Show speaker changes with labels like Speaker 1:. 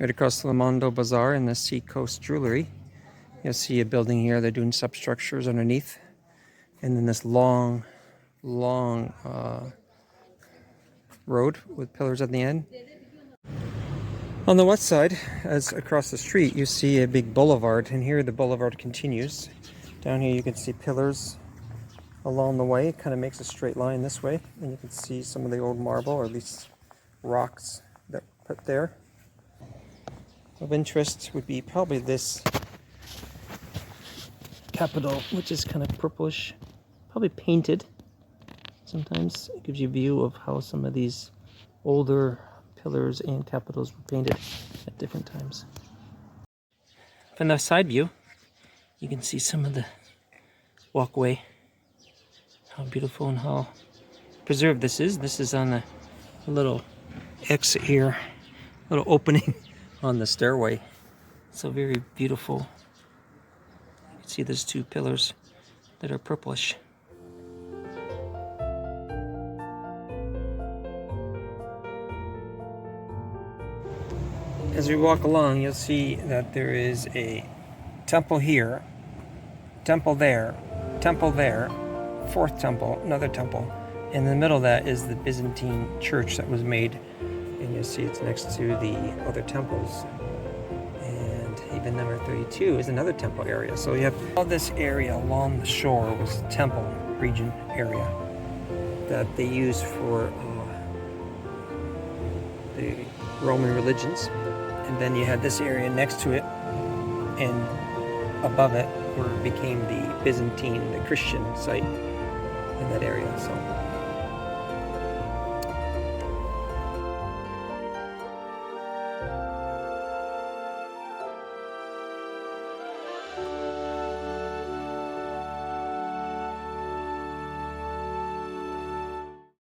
Speaker 1: Right across the Mondo Bazaar and the Seacoast Jewelry, you'll see a building here. They're doing substructures underneath. And then this long road with pillars at the end. On the west side, as across the street, you see a big boulevard. And here the boulevard continues. Down here you can see pillars along the way. It kind of makes a straight line this way. And you can see some of the old marble, or at least rocks that were put there. Of interest would be probably this Capitol, which is kind of purplish, probably painted. Sometimes it gives you a view of how some of these older pillars and capitals were painted at different times. From the side view, you can see some of the walkway, how beautiful and how preserved this is. This is on a little exit here, a little opening on the stairway. So very beautiful. You can see there's two pillars that are purplish. As we walk along, you'll see that there is a temple here, temple there, fourth temple, another temple. In the middle of that is the Byzantine church that was made, and you'll see it's next to the other temples. And even number 32 is another temple area. So you have all this area along the shore was temple region area that they used for the Roman religions. And then you had this area next to it, and above it where it became the Byzantine, the Christian site in that area. So